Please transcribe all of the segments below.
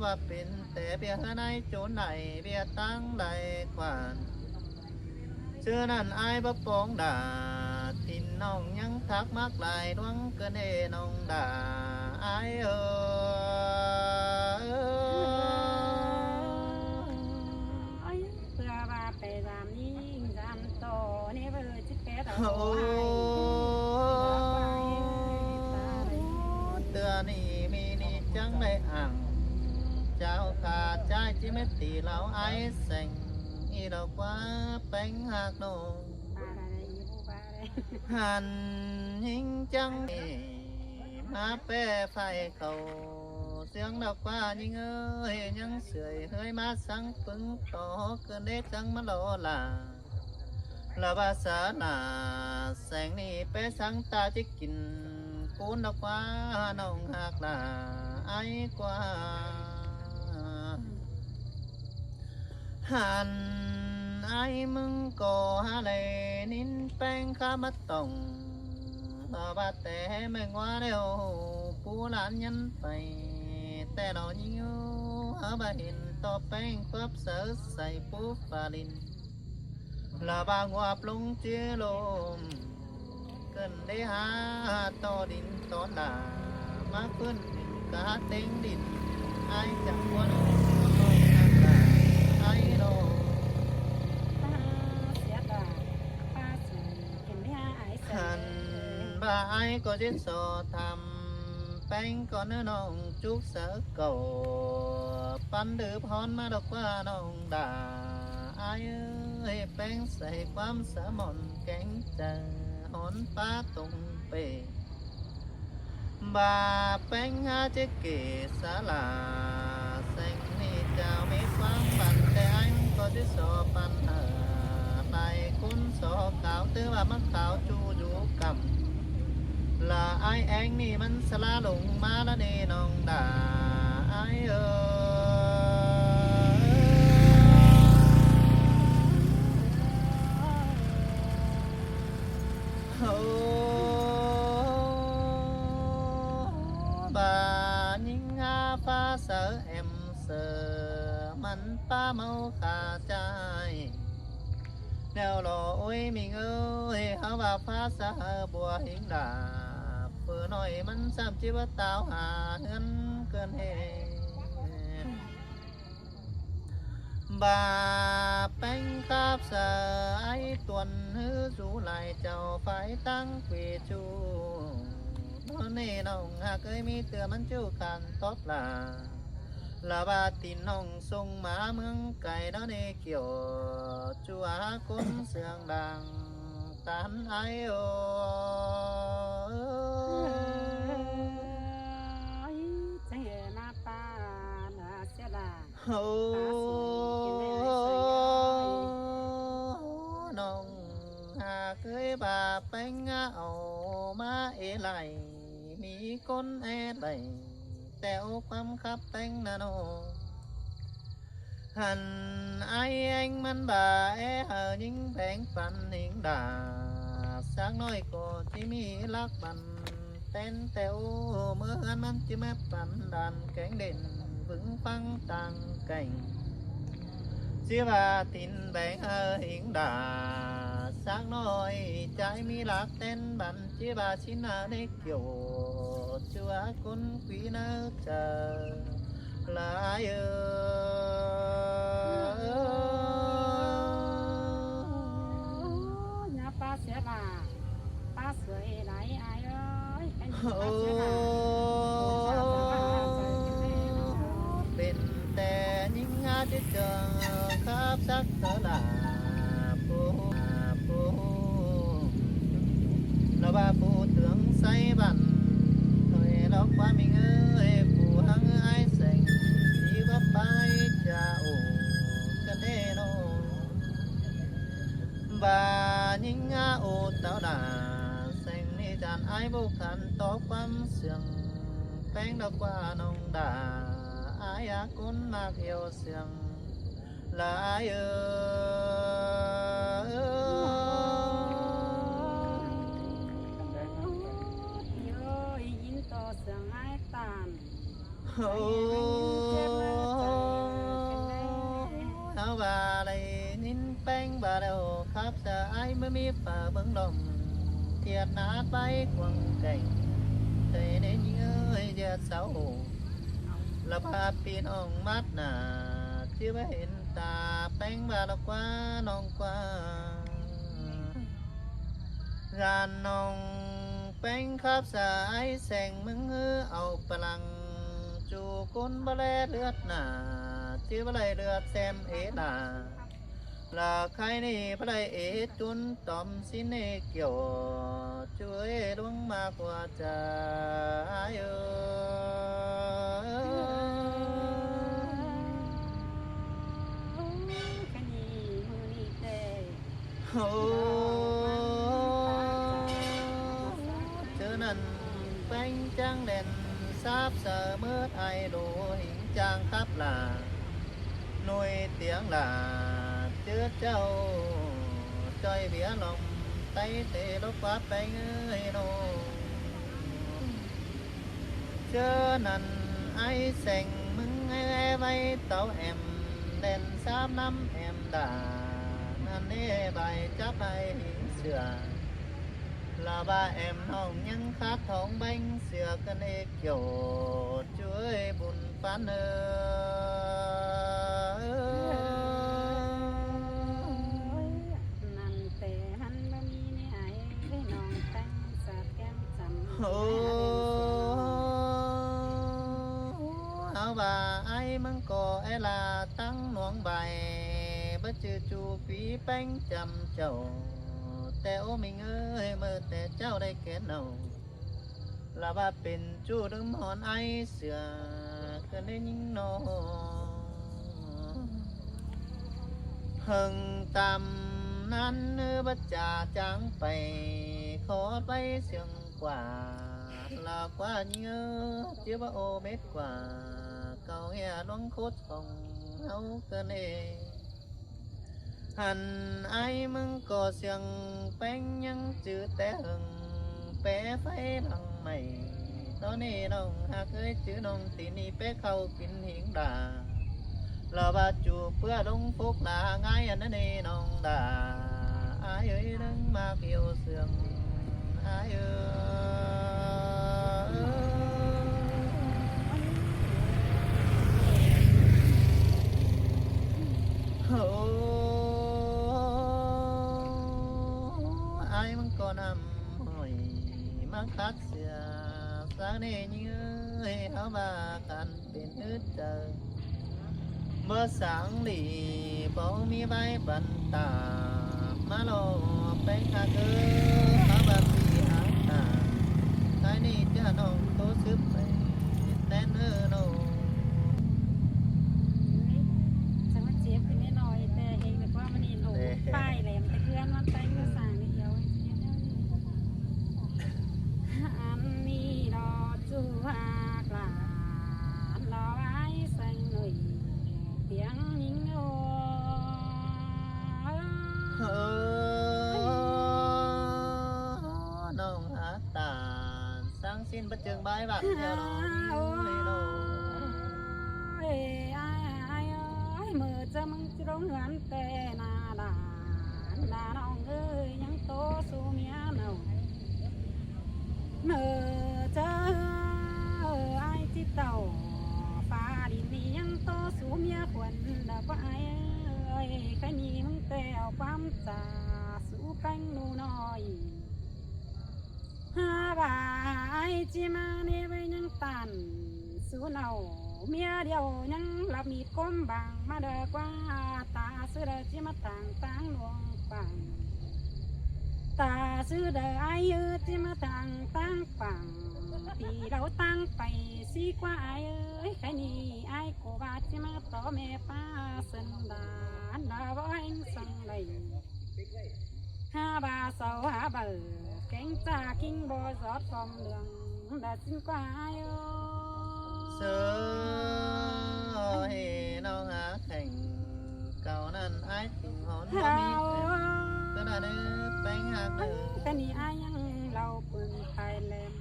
ว่าเป็นแต่เบียในโจนไหนเบียตั้งไหลกว่านเชื่อนั่นอายบ่ปองด่าทินน้องยังทักมักหลายดวงเกินเอน้องด่าอายเพื่อว่าไปตามนี้ตามต่อนี่เพื่อจิตเป็ดเอา โอ้ ให้ เตือนี่มีนี่จังได้อ่างเจ้าขาดใจจิเมตตีเหล่าไอ้แสงอีดอกว่าแป้งหักโน ปลาอะไรอีผู้ปลาอะไร หันหิงจังมาแป้ไฟเขาเสียงดอกว่ายิงเอ้ยยังเสื่อยเฮ้ยมาสังปึงต่อเกินเด็กจังมาโลลาลาบาสานาแสงนี่ไปสังตาจิกินปูนดอกว่าน้องหักลาไอ้กว่าหันไอ้มึงก็หาเลยนินแป้งข้ามาตองต่อบาแต่แมงว่าเดียวปูหลานยันไปแต่เรายิ่งหาบาเห็นต่อแป้งควบเสือใส่ปูฟาลินลาบางว่าปลุงเจือลมเกินได้หาต่อดินตอนด่ามาขึ้นดินกะเต็งดินไอ้จังวันไอ้โน ปลาเสียดาปลาสีกินไม่หาไอ้เสี หันบ่ายก็จะสอทำแป้งก่อนเนื้อน้องจุกเสือเก่าปันดื้อพรมาดอกว่าน้องด่าอายเอ้ยแป้งใส่ความสะมอนแกงจะหอนป้าตรงเปบ่าแป้งหาเจ๊เกสาลาแสงนี่เจ้ามีความบันแต่ไอ้มันก็จะสอปัญหาไปคุณสอขาวตื้อว่ามันขาวจูอยู่กำละไอแองนี่มันสลาลงมาละเนน้องด่าไอโอ้บานิงหาฟ้าเสือแอมเสือมันป้าเมาขาใจแนวหล่อโอ้ยมิงเอ้ยเขาว่าฟ้าสะบัวหิงดาเพื่อหน่อยมันซ้ำชีวิตตาวหาเงินเกินเหตุบาแป้งคาบสายตวนฮือสู่ไหลเจ้าไฟตั้งเวจูตอนนี้น้องหากเคยมีเตือมันจูกันตบลาลาบาตินน้องส่งมาเมืองไก่ดอนเนเกี่ยวจัวคนเสียงดังตันไอโอ จังเหมาปลาเสียดา โอ้น้องหากเคยบาแป้งเอามาเอไหลมีคนเอไหลแต่โอ้ความขับแป้งนาโนหันไอเองมันบ่าเอเฮอยิงแผงฟันหิงด่าสักน้อยก็ที่มีลักบันเต้นแต่โอเมื่อหันมันจะแม่ปันดันแกงเด่นฝึงฟังต่างไก่เสียว่าตินแบงหิงด่าสักน้อยใจมีลักเต้นบันเสียว่าชินาได้เกี่ยวชัวคนquỷนเจอลายน้าปลาเสียดาปลาเสือไหลไอ้เอ้ยเป็น โอ้ ปลาเสียดาเป็นแต่ยิ่งอาจจะเจอครับสักเท่าไหร่ปูปูเราว่าปูเตืองใส่บันเฮ้ยเราความมีเงยปูหังไอแสงที่ว่าไปจะโอ้กันเด้โนบายิ่งอาโอเต่าดาแสงนี่จานไอบุคันตอกความเสียงแป้งดอกว่าน้องดาอายากุนมากเอวเสียงลายยินต่อเสียงไอ้ตาน โอ้ ว่าอะไรนินแป้งบาเดวครับจะไอเมื่อมีป่าเบิ่งลมเทียดนาดไปควงไก่ใจในยิ่งเอ้ยเดียดเสาละพาปีน้องมัดหนาที่ว่าเห็นตาแป้งบาดกว่าน้องกว่ารานน้องแป้งครับสายแสงมึงเอาพลังจูกุนบะแลเลือดหนาที่บะไลเลือดแซมเอดาลาใครนี่บะไลเอจุนตอมสิเนเกี่ยวช่วยลงมากกว่าใจเอโอ้เธอนั้นแป้งจังเด่นทราบเสมอไทยดูหิงจางครับลาหน่วยเตียงลาเจอเจ้าจอยเบียลมไตเตะลบฟ้าไปเงยโนเจอนั่นไอแสงมึงไอไว้เต้าแอมเด่นสามน้ำแอมด่านั่นเน่ใบจับไปหิงเสือลาบาแอมน้องยังขาดทองแบงเสือกันเอกโยช่วยบุญปันนั่นแต่หันบ่มีในไอ้น้องแต่งสาดแก้มจำ โอ้เอาว่าไอ้มึงก็ไอ้ลาตั้งหนวงใบบ่จือจูปีแป้งจำเจ้าแต่โอ้ไม่เงยเมื่อแต่เจ้าได้แก่เนาลาว่าเป็นจูดึมหอนไอเสือก็ได้ยิงนอเฮิงตำนั้นเนื้อบัจจาจางไปขอไปเสียงกว่าลากว่าเนื้อเจ้าว่าโอเม็ดกว่าเก่าเฮียน้องโคตรของเอาเกินเอหันไอ้มึงก็เสียงแป้งยังจืดแต่หึงแปะไฟดังใหม่ตอนนี้น้องหากเคยจื้อน้องตีนี่แปะเข้ากินหิงดาเราบาจูเพื่อลงฟุกหนาง่ายอันนั้นนี่น้องดาอายเอ้ยนึงมาเกี่ยวเสื่อมอายเอ้โอ้อายมันก็นำหอยมาคัดเสือสาเนยเย้ยเขาว่ากันเป็นอึดเจอเมื่อสังหลีบ่มีใบบันตามาโลไปหาเธอหาบาสีหาตาใครนี่จะน้องโตซึบไปแน่นโน จังว่าเจ็บขึ้นนิดหน่อยแต่เองแบบว่ามันนี่โหลป้ายแหลมตะเกียนมันไปก็สั่งนิดเดียวอันนี้รอจูหากลานรอไว้ใส่หน่อยเตียงยิงโอ เอน้องหาตาสร้างสิ้นประเจิงใบบักเดียวน้องเลยน้อง เอ้ยมือจะมึงจะร้องหันแต่นาดานดาน้องเอ้ยยังโตสู่เมียเนามือเจอไอ้ที่เต่าฟ้าดินนี่ยังโตสู่เมียควรดาว่าไอ้เอ้ยแค่นี้มึงแต่เอาความจ่าสู่แป้งหนูน้อยฮาบ่ายจิมาเนไว้ยังตันสู่เนาเมียเดียวยังหลับมีดก้มบางมาเดกว่าตาซื้อเดจิมาต่างต่างหลวงปังตาซื้อเดไอยืดจิมาต่างต่างปังตีเราตั้งไปสีกว่าไอเอ้ยแค่นี้ไอโกบาจิมาต่อแม่ป้าสันดานดาวไอ้สังเลยหาบาเสาหาเบอแกงจ่ากิ้งบอสอดฟอมเหลืองดาสินกว่าไอเอ้เสือให้น้องหาแข่งเก่านั้นไอ้ติ่งหอนบ่มีก็น่าเนื้อแป้งหักเนื้อ แต่นี่อายังเราปืนไทยแหลม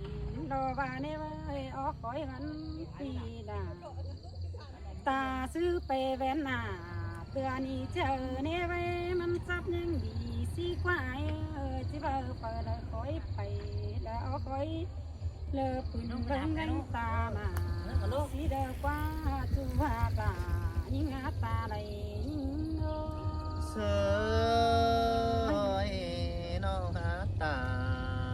รอว่าเนเว้ยออกคอยหันปีดาตาซื้อไปแวนหน้า เตือนนี่เจอเนี่ยไว้มันจับยังดีสิกว่าจิบเปิดคอยไปแล้วคอยเลอปืนเบิ่งกันตามาสิเดกว่าจูว่าตายิงตาใดยิงโ เสือน้องหาตา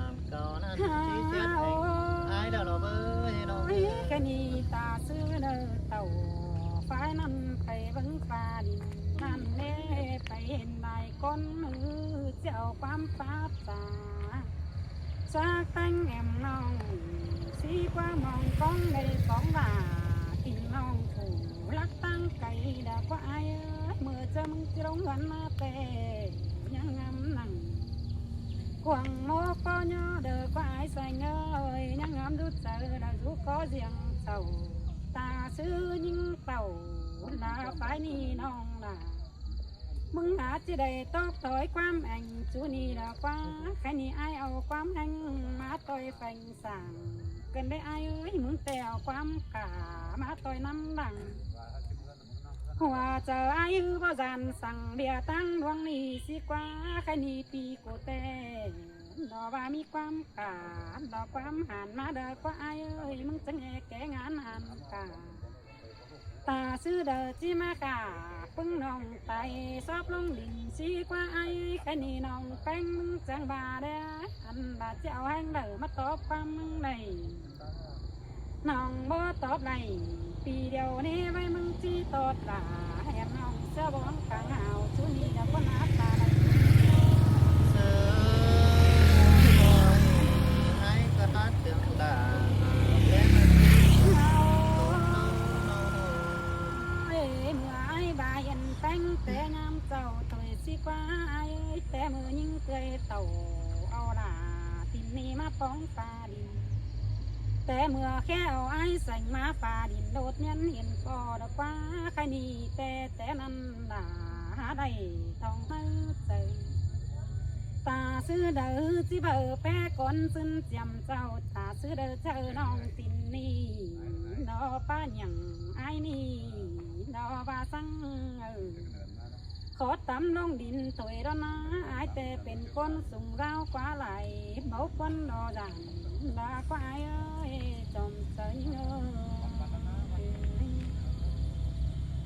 มเก่านั้นที่เจ็ดแห่งอายเดาเราเบ้ยน้อง อ้ยแค่นี้ตาซื้อเนอเต่าฝ่ายนั้นไปเบิ่งฟ้าดินนั่นเล่ไปเห็นนายก้นมือเจ้าความฟ้าตาจากแต่งแอมน้องสีกว่ามองก้องในสองบาทินน้องผูรักตั้งไก่ดากว่าอายเมื่อจะมึงจะลงวันมาแต่ยังงำนั่ง quăng một bao nhiêu đời phải xanh ơi nhang ngắm đút sợ đã giúp có riêng sầu ta xứ những tàu là phải ni non là mừng há chỉ đầy tốt tối quam anh chú ni là quá khai ni ai ao quam anh má tôi phanh sàng cần đây ai ơi mừng tèo quam cả má tôi năm đằng hòa chờ ai ư bao dànสั่ง bìa tăng đoan ni xí quá khai ni pi cổ tè đó và mi quam cả đó quam hàn má đời có ai ơi mừng chẳng nghe kẻ ngán hàn cả ta sư đời chi ma cả pưng nòng tay shop lông đình xí qua ai khai ni nòng canh mừng chẳng bà đe anh bà chào anh đời mắt tốt quam mừng này nòng bó tốt nàyปีเดียวนี้ไว้มึงจีตอดตาแหมน้องเสื้อบองกางหาวชุนี้เดี๋ยวก็นับตาได้ เสือให้กระทัดเตือนตาเล่นมัน เอาเอ้ยเมื่อไอ้บายันแต่งแต่งามเจ้าถอยสิกว่าไอ้แต่มือยิ่งเกยเต่าเอาด่าตินนี้มาป้องฟ้าดินแต่เมื่อแค่เอาไอ้ใส่มาฟ้าดินโดดเงี้ยเห็นปอดกว่าใครนี่แต่นั้นด่าหาได้ทองมือใจตาซื้อเด้อจิเบอแป้ก้นซึ้นเจียมเจ้าตาซื้อเด้อเจอน้องตินนี่ดอป้าหยังไอ้นี่ดอป้าสังขอตำลงดินถอยแล้วนะไอ้แต่เป็นก้นสูงราวกว่าไหลเบาก้นดอดังดากว่าไอ้เอ้ยจอมใจเอ้ย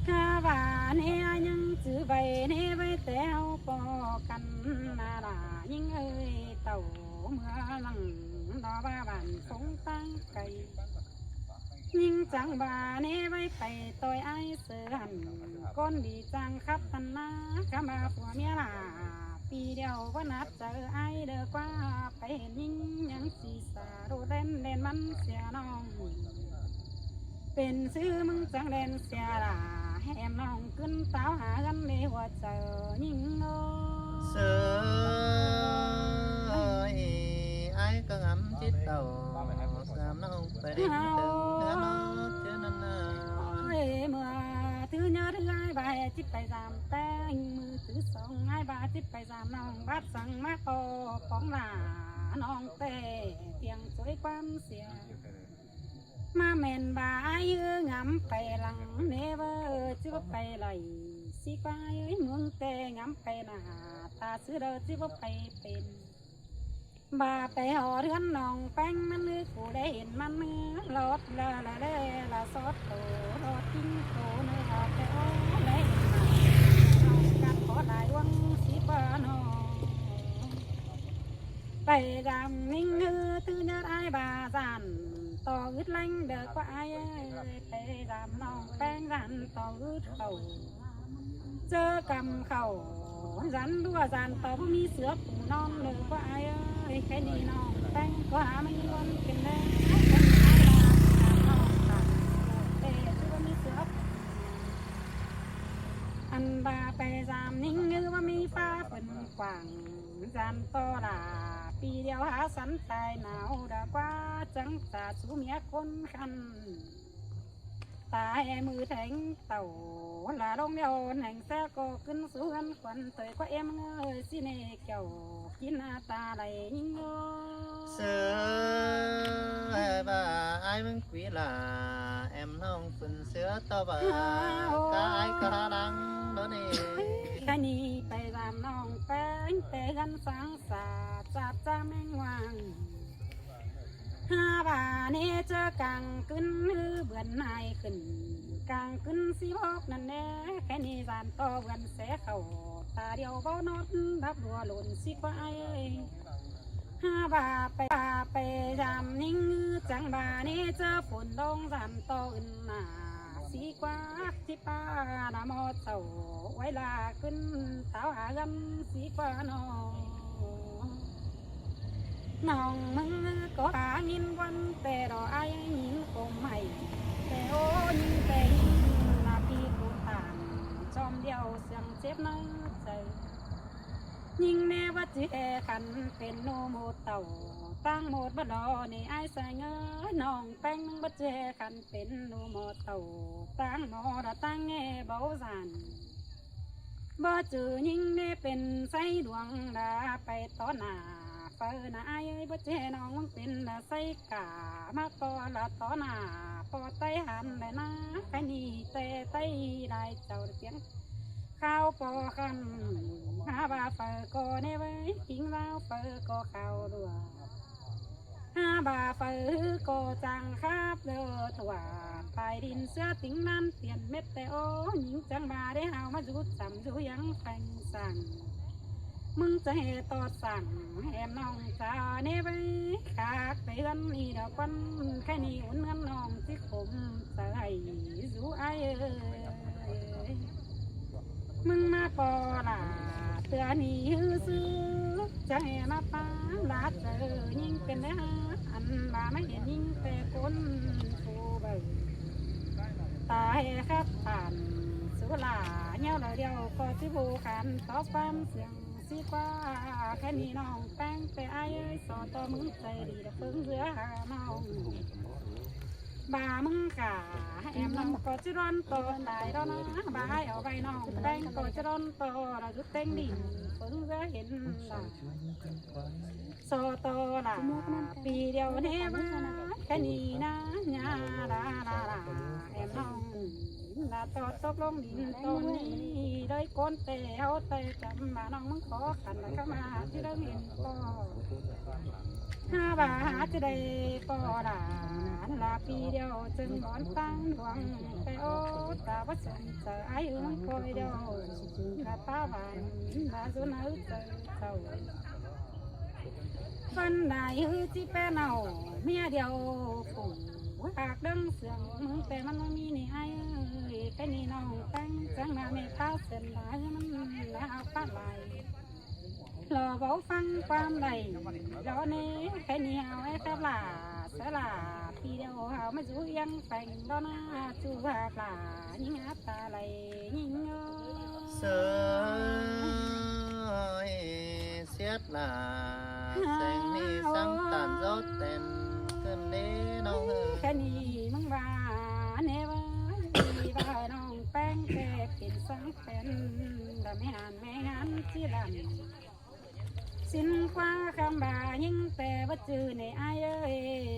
ข้าว่าเนี่ยยังจือใบเนี่ยใบแต้วปอกันนาดายิ่งเอ้ยเต่าเมื่อหลังดอบ้าบานสงตั้งไก่ยิ่งจังบ่าเนี่ยใบไปต่อยไอ้เสือหันก้นดีจังครับทันนะข้ามาผัวเมียล่ะปีเดียวก็นัดเจอไอ้เด้อกว่าไปเห็นยิ่งยังสีสาโดเด่นเด่นมันเสียน้องเป็นซื้อมึงจังเด่นเสียล่ะแหมน้องขึ้นเต้าหากันในหัวเจอยิ่งโง่ เสือไอ้ก็งำจิตเต่าสามน้องไปเล่นเตือนน้องเจ้านั่นน่ะ เอ้ยเมื่อถือเนื้อถือไอ้ใบจิบไปสามแต่งมือถือสองไอ้บาจิบไปสามน้องบัดสั่งมาโตของหลาน้องเตะเตียงสวยความเสียมาเมนบายื้องำไปหลังเนเวอจิบไปไหลสิกว่าเอ้ยเมืองเตะงำไปหน้าตาซื้อเด้อจิบไปเป็นบาไปหอเรือนน้องแป้งมันนึกกูได้เห็นมันเนื้อรถละซอสโตรถทิ้งโตเนื้อแต่โอ้ได้เห็นมาน้องกันขอได้วังสิบานอไปดำนิ่งเฮือตื้อเนื้อไอ้บาสันต่ออึดแรงเด้อกว่าไอ้ไปดำน้องแป้งรันต่ออึดเขาเจอกำเขารันดัวรันต่อมีเสือปูนอนเลยกว่าไอ้แค่นี้น้องแป้งก็หาไม่วันเป็นแดงอันบาไปจามนิ่งนึกว่ามีฟ้าเป็นกว่างจามต่อลาปีเดียวหาสันตายหนาวดากว่าจังตาสูเมียคนคันตายมือแทงเต่าลาลงเดียวแห่งแท้ก็ขึ้นสู่กันควันเตยก็เอ็มเงยสิเนเกี่ยวกินหน้าตาไหลยิ่งโง่ เสือบ่าไอ้มึงquỷ là em nong phần sữa to bà cái ai cả đắng đó nè งแต่กันสังสาจับจ้าแมงวาง5 บาทนี่เจอกลางขึ้นฮือเบือนนายขึ้นกลางขึ้น16นั่นแน่แค่นี้สานต่อเบือนเสเข้าตาเดียวเบานอดรับรัวหล่นสิกว่าไอ้5 บาทไปจำนิ่งจังบานี่เจอฝนลงสานต่ออื่นหนาสีกว่าที่ป้าดามอดเต่าไว้ลาขึ้นเต่าหากันสีกว่าน้องมึงก็หายินวันแต่รอไอ้ยินคงไม่แต่โอ้ยินแต่ยินนาพี่กูต่างจอมเดียวเสียงเจ็บในใจยิงแน่ว่าจีขันเป็นโนโมเต่าตั้งหมดบ่ดอนี่ไอ้ใส่เงยน้องแป้งบ่เจขันเป็นโนโมเต่าตั้งหมอดตั้งแง่เบาสันบ่จือยิงแน่เป็นไส้ดวงดาไปต่อหน้าเปิดหน้าไอ้บ่เจน้องมันเป็นไส้กามาต่อละต่อหน้าพอไตหันได้นะแค่นี้แต่ไตได้เจ้าเสียงข้าวปอคันหาบาเปิดก็ในไว้ทิ้งแล้วเปิดก็ข้าวด้วย5 บาทเปิดก็จังครับเด้อตัวไปดินเสื้อติงนั้นเปลี่ยนเม็ดแต่โอ้หญิงจังบาได้เอามาจุดจำจุยังแฝงสั่งมึงจะให้ต่อสั่งแหมน้องจ้าเนไว้ขากไปกันอีดอกวันแค่นี้อุ่นเงินน้องที่ผมใส่สูไอมึงมาปอละเตือนี่ซื้อจะให้มาป้าลาเจอยิ่งเป็นได้อันบาไม่เห็นยิ่งแต่คนผู้ใบตายครับผ่านสุลาเงี้ยเดียวก็ที่บูขันต่อความเสียงสิกว่าแค่นี้น้องแป้งแต่ไอ้สอนต่อมึงใจดีแต่เพิ่งเรือหาน้องบามึงกะแอมน้องก็จะร้อนตัวตายแล้วนะบาให้เอาไปน้องแป้งก็จะร้อนตัวเราจุดเต็งดินเพิ่งเรือเห็นละโซโตละปีเดียวเนบ้าแค่นี้นะญาลาแอมน้องลาต่อตกลงดินต้นนี้ได้ก้นเตะเตะจำมาน้องมึงขอขันแล้วก็มาที่เราเห็นก็5 บาทจะได้ปอดานลาปีเดียวจึงร้อนตั้งดวงแต่โอ้ตาวัดสนเจอไอ้อึ้งคอยเดียวลาตาบานลาสุนัขเจอเจ้าฟันได้ฮือจีแป้เนาเมียเดียวฝุ่นปากดังเสียงมึงแต่มันไม่มีนี่ไอ้แค่นี้น้องแต่งจังมาไม่พาเส้นลายมันแล้วป้าลายรอเบาฟังความใดรอเนี้แค่นี้เอาไอ้ตาลาสลาพี่เดียวเอาไม่สู้ยังแฝงดอนาสู้ว่าปลายิงอัตตาไหลยิงเสยเสียดลาแสงนี้สังตันรถเต็มขึ้นเด้น้องแค่นี้มึงว่าเนว่าว่าน้องแป้งแก่เป็นสังเป็นแต่ไม่หันที่ดันสินคว้าคำบ่ายิ่งแต่ว่าจือในไอ้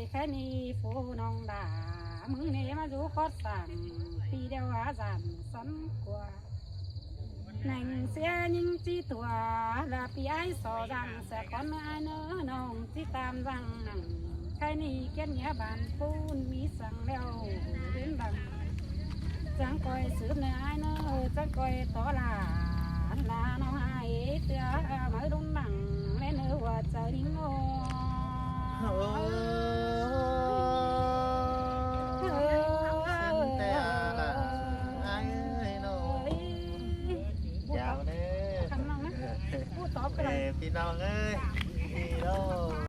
แค่นี้ฟูน้องด่ามึงเนี่ยมาดูคอดสั่งปีเดียวหาสั่นสันกว่านั่งเสียยิ่งจีตัวละปีไอ้สอดังแสก่อนไอ้เนื้อน้องที่ตามรังนั่งแค่นี้เกี้ยนเนี้ยบานปูนมีสั่งแล้วเล่นบังจังก้อยสืบในไอ้เนื้อจังก้อยต่อลาน้องไอ้เตือมาดุนดังแม่เนื้อว่าจะดิ้งโง่สันแต่ละไอ้น้องยาวเด้อ คำน้องนะพูดตอบไปเลย พี่น้องเอ้ยพี่น้อง